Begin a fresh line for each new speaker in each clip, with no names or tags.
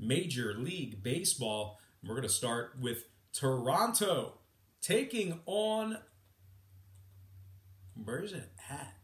Major League Baseball. We're going to start with Toronto taking on... Where's it at?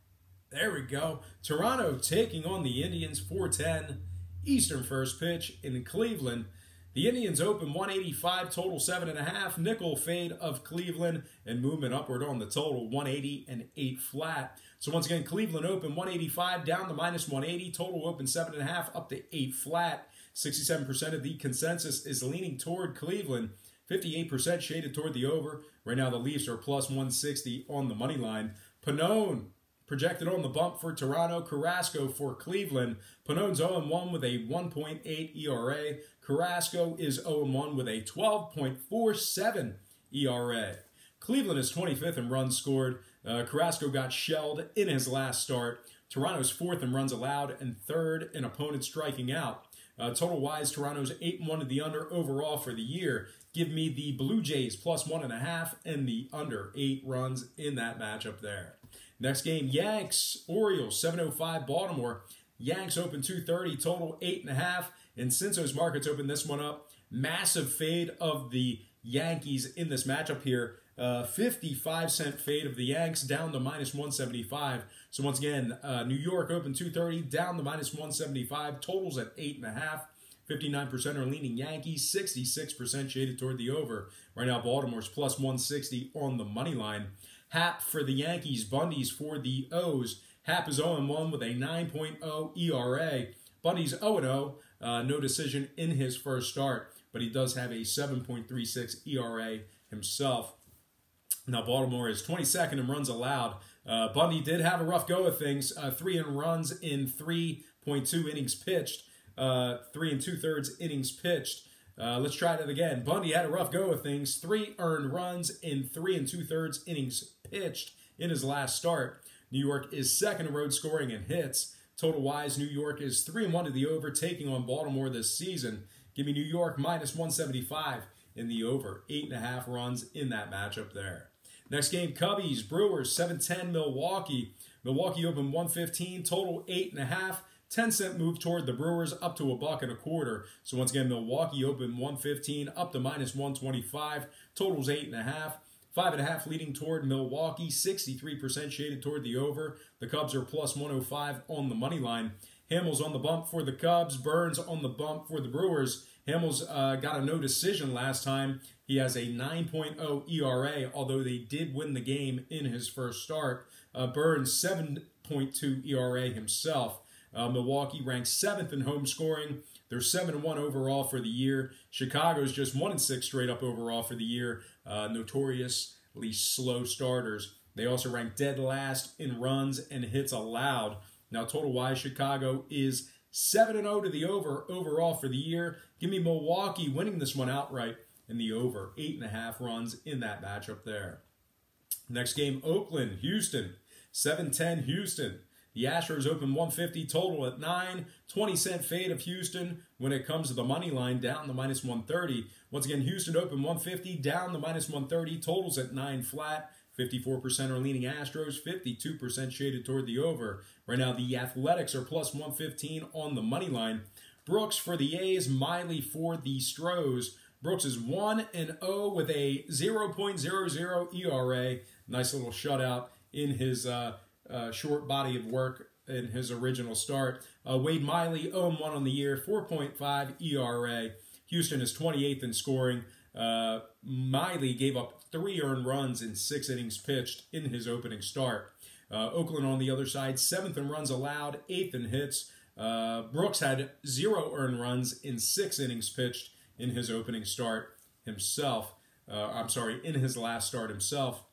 There we go. Toronto taking on the Indians, 4:10 Eastern first pitch in Cleveland. The Indians open 185, total 7.5. Nickel fade of Cleveland and movement upward on the total, 180 and 8 flat. So once again, Cleveland open 185 down to -180. Total open 7.5 up to 8 flat. 67% of the consensus is leaning toward Cleveland. 58% shaded toward the over. Right now the Leafs are plus 160 on the money line. Pannone projected on the bump for Toronto. Carrasco for Cleveland. Pannone's 0-1 with a 1.8 ERA. Carrasco is 0-1 with a 12.47 ERA. Cleveland is 25th in runs scored. Carrasco got shelled in his last start. Toronto's 4th in runs allowed and 3rd in opponents striking out. Total-wise, Toronto's 8-1 to the under overall for the year. Give me the Blue Jays plus 1.5 and the under 8 runs in that matchup there. Next game, Yanks, Orioles, 7:05 Baltimore. Yanks open 230, total 8.5. And Cinso's markets open this one up. Massive fade of the Yankees in this matchup here. 55-cent fade of the Yanks down to -175. So once again, New York open 230 down to -175. Totals at 8.5. 59% are leaning Yankees. 66% shaded toward the over. Right now, Baltimore's plus 160 on the money line. Happ for the Yankees. Bundy's for the O's. Happ is 0-1 with a 9.0 ERA. Bundy's 0-0. No decision in his first start, but he does have a 7.36 ERA himself. Now, Baltimore is 22nd in runs allowed. Bundy did have a rough go of things. 3 earned runs in 3.2 innings pitched. 3 2/3 innings pitched. Let's try that again. Bundy had a rough go of things. 3 earned runs in 3 2/3 innings pitched in his last start. New York is 2nd in road scoring and hits. Total-wise, New York is 3-1 to the over, taking on Baltimore this season. Give me New York -175 in the over. 8.5 runs in that matchup there. Next game, Cubbies, Brewers, 7:10 Milwaukee. Milwaukee opened 115, total 8.5. 10-cent move toward the Brewers up to $1.25. So once again, Milwaukee opened 115 up to -125. Totals 8.5. 5.5 leading toward Milwaukee. 63% shaded toward the over. The Cubs are plus 105 on the money line. Hamels on the bump for the Cubs. Burns on the bump for the Brewers. Hamels got a no decision last time. He has a 9.0 ERA, although they did win the game in his first start. Burns 7.2 ERA himself. Milwaukee ranks 7th in home scoring. They're 7-1 overall for the year. Chicago's just 1-6 straight up overall for the year. Notoriously slow starters. They also rank dead last in runs and hits allowed. Now, total-wise, Chicago is 7-0 to the over overall for the year. Give me Milwaukee winning this one outright in the over. 8.5 runs in that matchup there. Next game, Oakland, Houston. 7:10 Houston. The Astros open 150, total at 9. 20-cent fade of Houston when it comes to the money line, down to -130. Once again, Houston open 150, down to -130. Totals at 9 flat. 54% are leaning Astros. 52% shaded toward the over. Right now, the Athletics are plus 115 on the money line. Brooks for the A's, Miley for the Stros. Brooks is 1-0 with a 0.00 ERA. Nice little shutout in his short body of work in his original start. Wade Miley, 0-1 on the year, 4.5 ERA. Houston is 28th in scoring. Miley gave up 3 earned runs in 6 innings pitched in his opening start. Oakland on the other side, 7th in runs allowed, 8th in hits. Brooks had 0 earned runs in 6 innings pitched in his opening start himself. In his last start himself.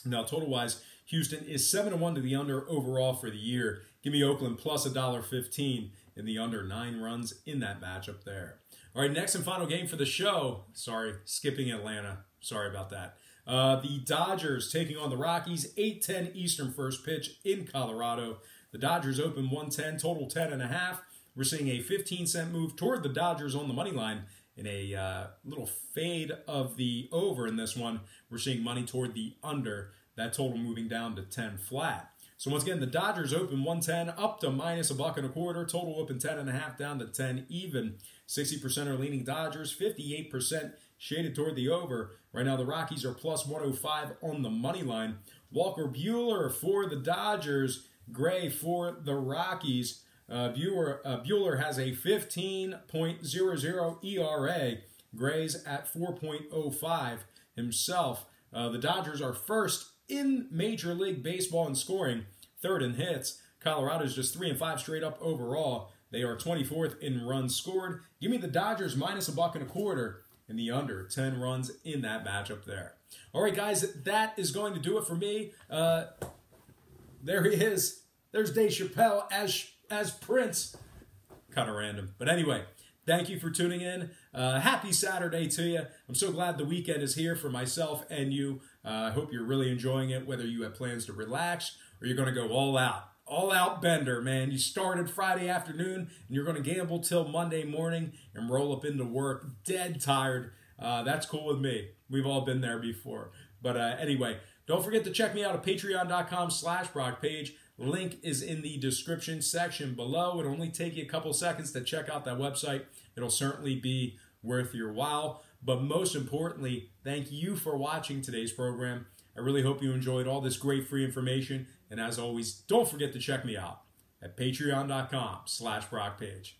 Now, total-wise, Houston is 7-1 to the under overall for the year. Give me Oakland plus $1.15 in the under. 9 runs in that matchup there. All right, next and final game for the show. Sorry, skipping Atlanta. Sorry about that. The Dodgers taking on the Rockies. 8:10 Eastern first pitch in Colorado. The Dodgers open 110, total 10.5. We're seeing a 15-cent move toward the Dodgers on the money line. In a little fade of the over in this one, we're seeing money toward the under. That total moving down to 10 flat. So once again, the Dodgers open 110 up to minus -$1.25. Total open 10.5 down to 10 even. 60% are leaning Dodgers, 58% shaded toward the over. Right now the Rockies are plus 105 on the money line. Walker Buehler for the Dodgers, Gray for the Rockies. Buehler has a 15.00 ERA. Gray's at 4.05 himself. The Dodgers are first in Major League Baseball in scoring, third in hits. Colorado's just 3-5 straight up overall. They are 24th in runs scored. Give me the Dodgers minus $1.25 in the under 10 runs in that matchup there. All right, guys, that is going to do it for me. There he is. There's Dave Chappelle as Prince. Kind of random. But anyway, thank you for tuning in. Happy Saturday to you. I'm so glad the weekend is here for myself and you. I hope you're really enjoying it, whether you have plans to relax or you're going to go all out. All out bender, man. You started Friday afternoon and you're going to gamble till Monday morning and roll up into work dead tired. That's cool with me. We've all been there before. But anyway, don't forget to check me out at patreon.com/BrockPage. Link is in the description section below. It'll only take you a couple seconds to check out that website. It'll certainly be worth your while. But most importantly, thank you for watching today's program. I really hope you enjoyed all this great free information. And as always, don't forget to check me out at patreon.com/BrockPage.